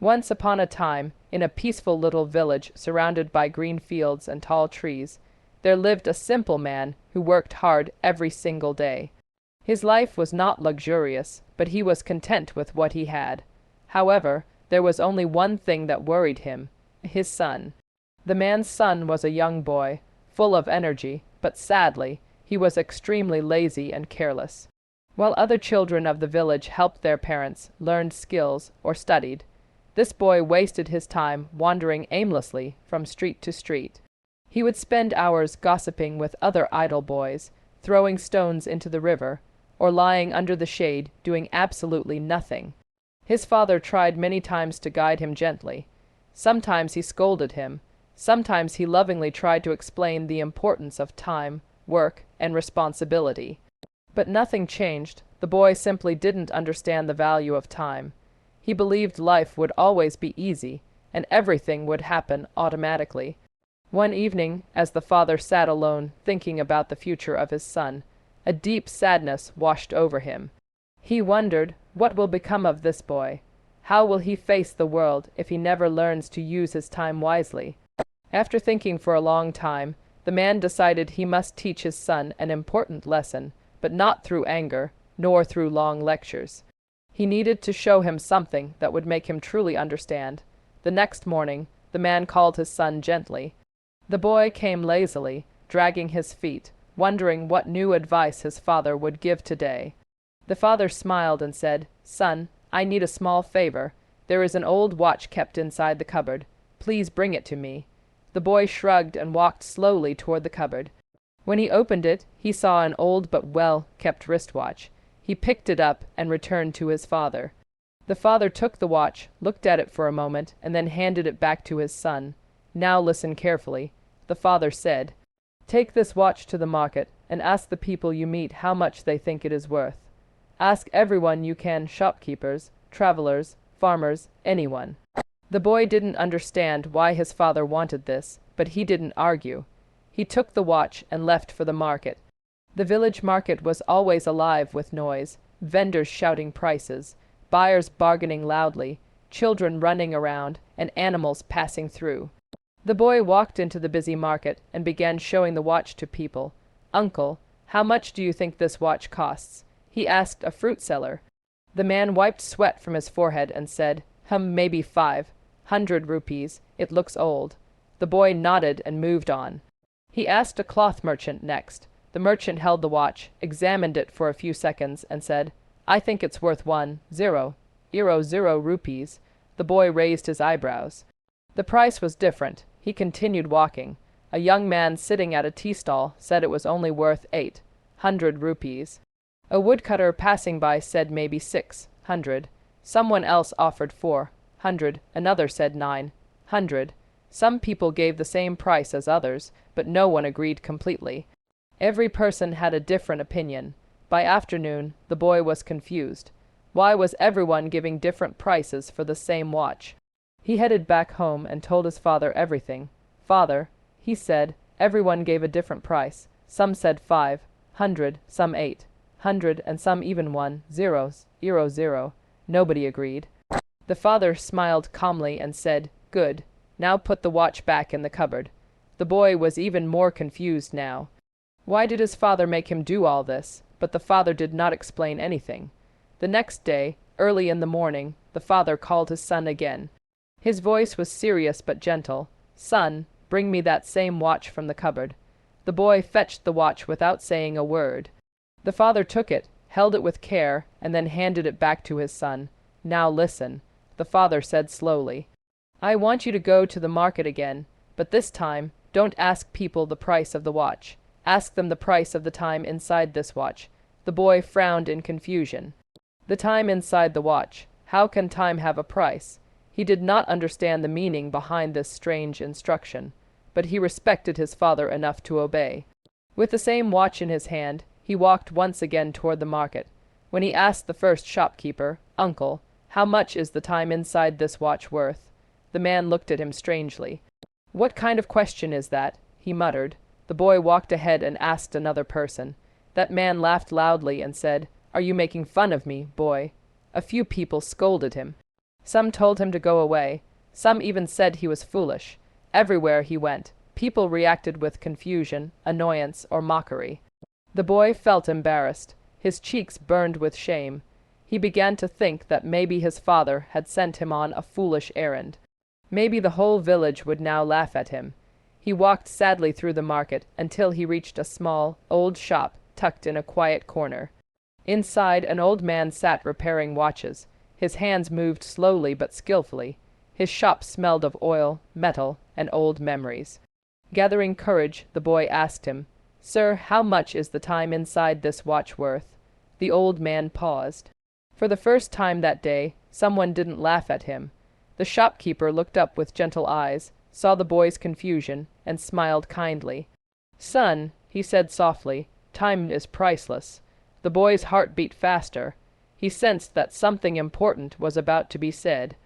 Once upon a time, in a peaceful little village surrounded by green fields and tall trees, there lived a simple man who worked hard every single day. His life was not luxurious, but he was content with what he had. However, there was only one thing that worried him: his son. The man's son was a young boy, full of energy, but sadly, he was extremely lazy and careless. While other children of the village helped their parents, learned skills, or studied, this boy wasted his time wandering aimlessly from street to street. He would spend hours gossiping with other idle boys, throwing stones into the river, or lying under the shade doing absolutely nothing. His father tried many times to guide him gently. Sometimes he scolded him. Sometimes he lovingly tried to explain the importance of time, work, and responsibility. But nothing changed. The boy simply didn't understand the value of time. He believed life would always be easy, and everything would happen automatically. One evening, as the father sat alone thinking about the future of his son, a deep sadness washed over him. He wondered, what will become of this boy? How will he face the world if he never learns to use his time wisely? After thinking for a long time, the man decided he must teach his son an important lesson, but not through anger, nor through long lectures. He needed to show him something that would make him truly understand. The next morning, the man called his son gently. The boy came lazily, dragging his feet, wondering what new advice his father would give today. The father smiled and said, "Son, I need a small favor. There is an old watch kept inside the cupboard. Please bring it to me." The boy shrugged and walked slowly toward the cupboard. When he opened it, he saw an old but well-kept wristwatch. He picked it up and returned to his father. The father took the watch, looked at it for a moment, and then handed it back to his son. "Now listen carefully," the father said. "Take this watch to the market and ask the people you meet how much they think it is worth. Ask everyone you can, shopkeepers, travelers, farmers, anyone." The boy didn't understand why his father wanted this, but he didn't argue. He took the watch and left for the market. The village market was always alive with noise, vendors shouting prices, buyers bargaining loudly, children running around, and animals passing through. The boy walked into the busy market and began showing the watch to people. "Uncle, how much do you think this watch costs?" he asked a fruit seller. The man wiped sweat from his forehead and said, Maybe 500 rupees. It looks old." The boy nodded and moved on. He asked a cloth merchant next. The merchant held the watch, examined it for a few seconds, and said, "I think it's worth 1,000 rupees." The boy raised his eyebrows. The price was different. He continued walking. A young man sitting at a tea stall said it was only worth 800 rupees. A woodcutter passing by said maybe 600. Someone else offered 400. Another said 900. Some people gave the same price as others, but no one agreed completely. Every person had a different opinion. By afternoon, the boy was confused. Why was everyone giving different prices for the same watch? He headed back home and told his father everything. "Father," he said, "everyone gave a different price. Some said 500, some 800, and some even 1,000. Nobody agreed." The father smiled calmly and said, "Good. Now put the watch back in the cupboard." The boy was even more confused now. Why did his father make him do all this? But the father did not explain anything. The next day, early in the morning, the father called his son again. His voice was serious but gentle. "Son, bring me that same watch from the cupboard." The boy fetched the watch without saying a word. The father took it, held it with care, and then handed it back to his son. "Now listen," the father said slowly. "I want you to go to the market again, but this time, don't ask people the price of the watch. Ask them the price of the time inside this watch." The boy frowned in confusion. The time inside the watch. How can time have a price? He did not understand the meaning behind this strange instruction, but he respected his father enough to obey. With the same watch in his hand, he walked once again toward the market. When he asked the first shopkeeper, "Uncle, how much is the time inside this watch worth?" the man looked at him strangely. "What kind of question is that?" he muttered. The boy walked ahead and asked another person. That man laughed loudly and said, "Are you making fun of me, boy?" A few people scolded him. Some told him to go away. Some even said he was foolish. Everywhere he went, people reacted with confusion, annoyance, or mockery. The boy felt embarrassed. His cheeks burned with shame. He began to think that maybe his father had sent him on a foolish errand. Maybe the whole village would now laugh at him. He walked sadly through the market until he reached a small, old shop tucked in a quiet corner. Inside, an old man sat repairing watches. His hands moved slowly but skillfully. His shop smelled of oil, metal, and old memories. Gathering courage, the boy asked him, "Sir, how much is the time inside this watch worth?" The old man paused. For the first time that day, someone didn't laugh at him. The shopkeeper looked up with gentle eyes, saw the boy's confusion, and smiled kindly. "Son," he said softly, "time is priceless." The boy's heart beat faster. He sensed that something important was about to be said.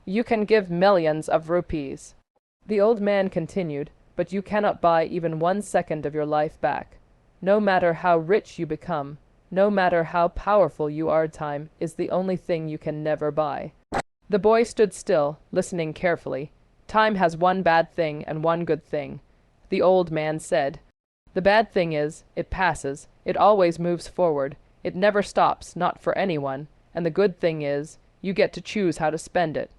"You can give millions of rupees," the old man continued, "but you cannot buy even 1 second of your life back. No matter how rich you become, no matter how powerful you are, time is the only thing you can never buy." The boy stood still, listening carefully. "Time has one bad thing and one good thing," the old man said. "The bad thing is, it passes, it always moves forward, it never stops, not for anyone, and the good thing is, you get to choose how to spend it."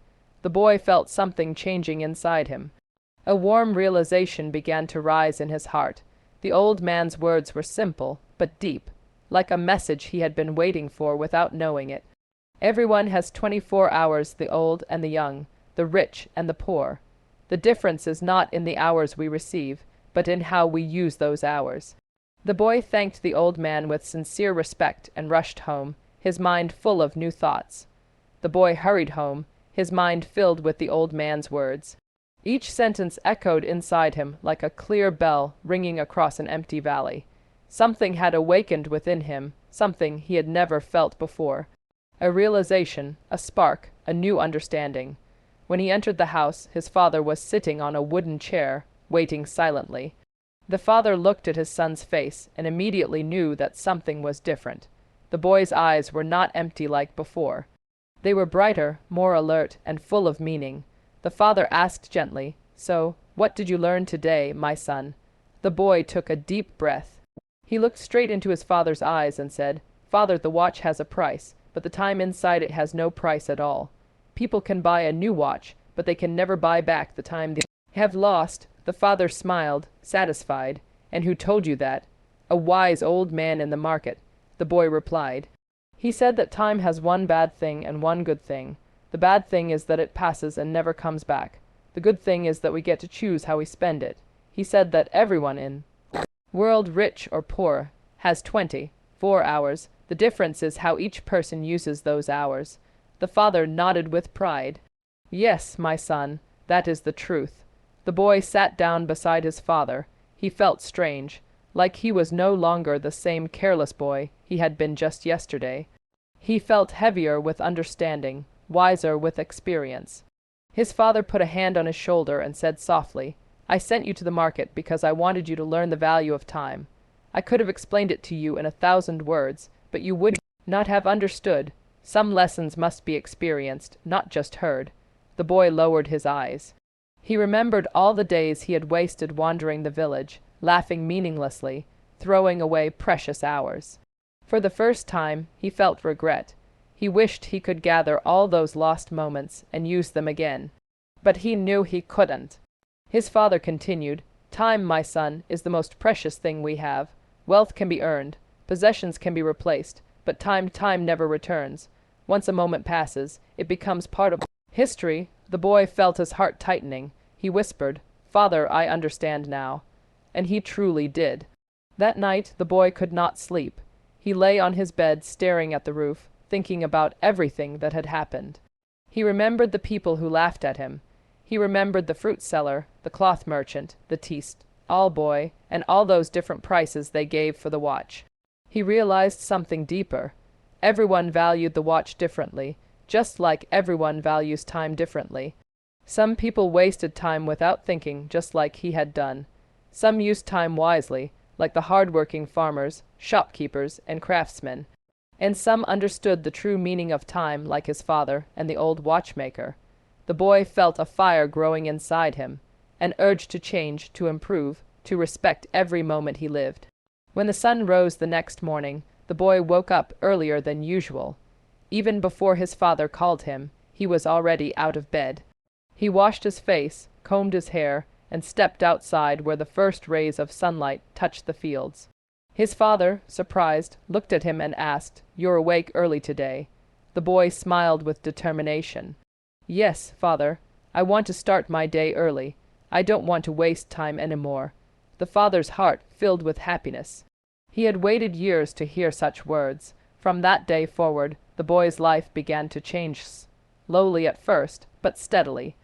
The boy felt something changing inside him. A warm realization began to rise in his heart. The old man's words were simple, but deep, like a message he had been waiting for without knowing it. Everyone has 24 hours, the old and the young, the rich and the poor. The difference is not in the hours we receive, but in how we use those hours. The boy thanked the old man with sincere respect and rushed home, his mind full of new thoughts. The boy hurried home, his mind filled with the old man's words. Each sentence echoed inside him like a clear bell ringing across an empty valley. Something had awakened within him, something he had never felt before. A realization, a spark, a new understanding. When he entered the house, his father was sitting on a wooden chair, waiting silently. The father looked at his son's face and immediately knew that something was different. The boy's eyes were not empty like before. They were brighter, more alert, and full of meaning. The father asked gently, "So, what did you learn today, my son?" The boy took a deep breath. He looked straight into his father's eyes and said, "Father, the watch has a price, but the time inside it has no price at all. People can buy a new watch, but they can never buy back the time they have lost." The father smiled, satisfied. "And who told you that?" "A wise old man in the market," the boy replied. "He said that time has one bad thing and one good thing. The bad thing is that it passes and never comes back. The good thing is that we get to choose how we spend it. He said that everyone in world, rich or poor, has 24 hours. The difference is how each person uses those hours." The father nodded with pride. "Yes, my son, that is the truth." The boy sat down beside his father. He felt strange, like he was no longer the same careless boy he had been just yesterday. He felt heavier with understanding, wiser with experience. His father put a hand on his shoulder and said softly, "I sent you to the market because I wanted you to learn the value of time. I could have explained it to you in 1,000 words, but you would not have understood. Some lessons must be experienced, not just heard." The boy lowered his eyes. He remembered all the days he had wasted wandering the village, laughing meaninglessly, throwing away precious hours. For the first time, he felt regret. He wished he could gather all those lost moments and use them again. But he knew he couldn't. His father continued, "Time, my son, is the most precious thing we have. Wealth can be earned, possessions can be replaced, but time never returns. Once a moment passes, it becomes part of history." The boy felt his heart tightening. He whispered, "Father, I understand now." And he truly did. That night the boy could not sleep. He lay on his bed staring at the roof, thinking about everything that had happened. He remembered the people who laughed at him. He remembered the fruit seller, the cloth merchant, the all boy, and all those different prices they gave for the watch. He realized something deeper. Everyone valued the watch differently, just like everyone values time differently. Some people wasted time without thinking, just like he had done. Some used time wisely, like the hard-working farmers, shopkeepers, and craftsmen. and some understood the true meaning of time like his father and the old watchmaker. The boy felt a fire growing inside him, an urge to change, to improve, to respect every moment he lived. When the sun rose the next morning, the boy woke up earlier than usual. Even before his father called him, he was already out of bed. He washed his face, combed his hair, and stepped outside where the first rays of sunlight touched the fields. His father, surprised, looked at him and asked, "You're awake early today?" The boy smiled with determination. "Yes, father. I want to start my day early. I don't want to waste time anymore." The father's heart filled with happiness. He had waited years to hear such words. From that day forward, the boy's life began to change, slowly at first, but steadily.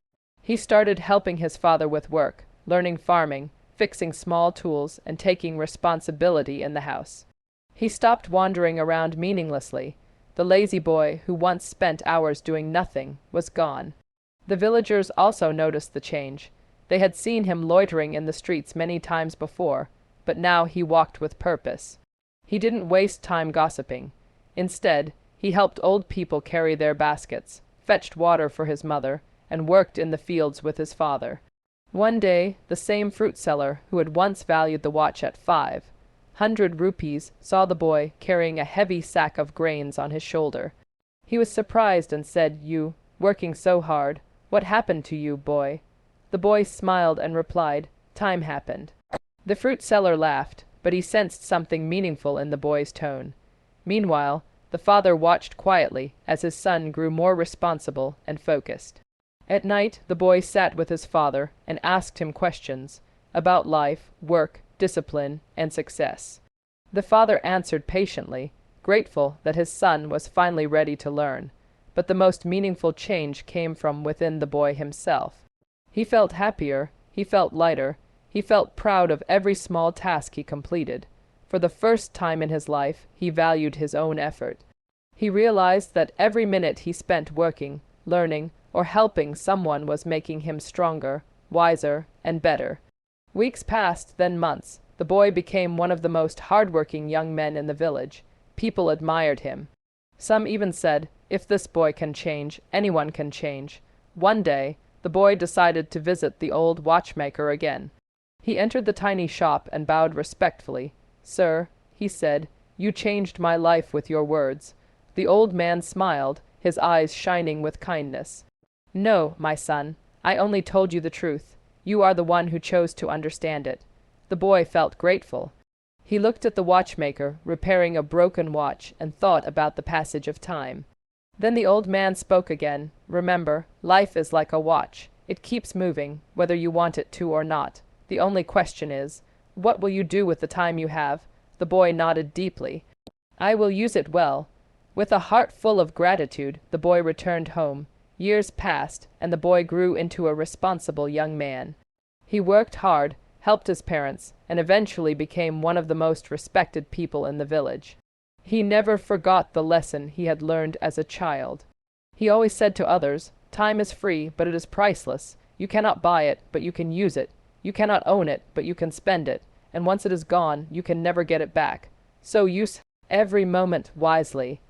He started helping his father with work, learning farming, fixing small tools, and taking responsibility in the house. He stopped wandering around meaninglessly. The lazy boy, who once spent hours doing nothing, was gone. The villagers also noticed the change. They had seen him loitering in the streets many times before, but now he walked with purpose. He didn't waste time gossiping. Instead, he helped old people carry their baskets, fetched water for his mother, and worked in the fields with his father. One day, the same fruit seller who had once valued the watch at 500 rupees saw the boy carrying a heavy sack of grains on his shoulder. He was surprised and said, "You, working so hard, what happened to you, boy?" The boy smiled and replied, "Time happened." The fruit seller laughed, but he sensed something meaningful in the boy's tone. Meanwhile, the father watched quietly as his son grew more responsible and focused. At night, the boy sat with his father and asked him questions about life, work, discipline, and success. The father answered patiently, grateful that his son was finally ready to learn. But the most meaningful change came from within the boy himself. He felt happier, he felt lighter, he felt proud of every small task he completed. For the first time in his life, he valued his own effort. He realized that every minute he spent working, learning, or helping someone was making him stronger, wiser, and better. Weeks passed, then months. The boy became one of the most hard-working young men in the village. People admired him. Some even said, "If this boy can change, anyone can change." One day, the boy decided to visit the old watchmaker again. He entered the tiny shop and bowed respectfully. "Sir," he said, "you changed my life with your words." The old man smiled, his eyes shining with kindness. "No, my son, I only told you the truth. You are the one who chose to understand it." The boy felt grateful. He looked at the watchmaker, repairing a broken watch, and thought about the passage of time. Then the old man spoke again. "Remember, life is like a watch. It keeps moving, whether you want it to or not. The only question is, what will you do with the time you have?" The boy nodded deeply. "I will use it well." With a heart full of gratitude, the boy returned home. Years passed, and the boy grew into a responsible young man. He worked hard, helped his parents, and eventually became one of the most respected people in the village. He never forgot the lesson he had learned as a child. He always said to others, "Time is free, but it is priceless. You cannot buy it, but you can use it. You cannot own it, but you can spend it. And once it is gone, you can never get it back. So use every moment wisely."